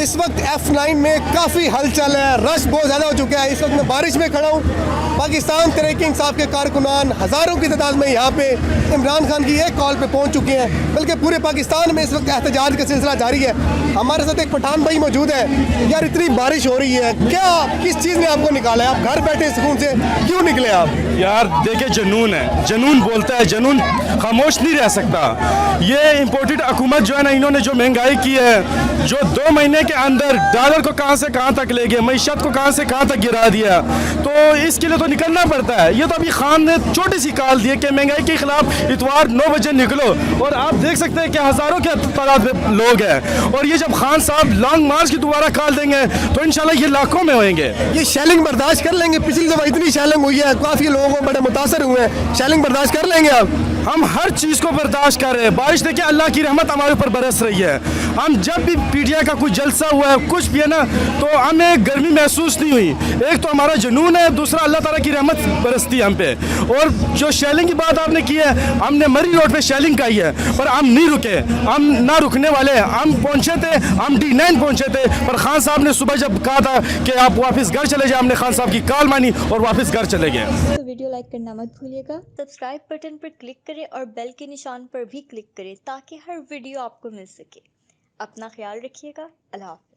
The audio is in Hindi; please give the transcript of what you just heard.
इस वक्त F9 में काफ़ी हलचल है, रश बहुत ज़्यादा हो चुका है। इस वक्त मैं बारिश में खड़ा हूँ। पाकिस्तान तहरीक इंसाफ के कारकुनान हज़ारों की तादाद में यहाँ पे इमरान खान की एक कॉल पे पहुँच चुके हैं, बल्कि पूरे पाकिस्तान में इस वक्त एहतजाज का सिलसिला जारी है। हमारे साथ एक पठान भाई मौजूद है। यार इतनी बारिश हो रही है, क्या किस चीज़ ने आपको निकाला है? आप घर बैठे सुकून से क्यों निकले आप? यार देखिए, जुनून है, जुनून बोलता है, जुनून खामोश नहीं रह सकता। ये इम्पोर्टेड हुकूमत जो है ना, इन्होंने जो महंगाई की है, जो 2 महीने के अंदर डॉलर को कहां से कहां तक ले गए, मईशत को कहां से कहां तक गिरा दिया, तो इसके लिए तो निकलना पड़ता है। ये तो अभी खान ने छोटी सी कॉल दी है कि महंगाई के खिलाफ इतवार 9 बजे निकलो, और आप देख सकते हैं कि हज़ारों के तादाद में लोग हैं। और ये जब खान साहब लॉन्ग मार्च की दोबारा कॉल देंगे तो इंशाल्लाह ये लाखों में होंगे। ये शेलिंग बर्दाश्त कर लेंगे? पिछली दफ़ा इतनी शेलिंग हुई है, काफ़ी लोगों को बड़े मुतासर हुए हैं। शेलिंग बर्दाश्त कर लेंगे आप? हम हर चीज़ को बर्दाश्त कर रहे हैं। बारिश देखिए, अल्लाह की रहमत हमारे ऊपर बरस रही है। हम जब भी पीटीआई का कुछ जलसा हुआ है, कुछ भी है ना, तो हमें गर्मी महसूस नहीं हुई। एक तो हमारा जुनून है, दूसरा अल्लाह ताला की रहमत बरसती है हम पे। और जो शेलिंग की बात आपने की है, हमने मरी रोड पे शेलिंग की है, पर हम नहीं रुके, हम ना रुकने वाले। हम पहुंचे थे, हम D9 पहुंचे थे, पर खान साहब ने सुबह जब कहा था कि आप वापस घर चले जाए, हमने खान साहब की कॉल मानी और वापस घर चले गए। तो वीडियो लाइक करना मत भूलिएगा, सब्सक्राइब बटन पर क्लिक करें और बेल के निशान पर भी क्लिक करें ताकि हर वीडियो आपको मिल सके। अपना ख्याल रखिएगा। अल्लाह हाफ़िज़।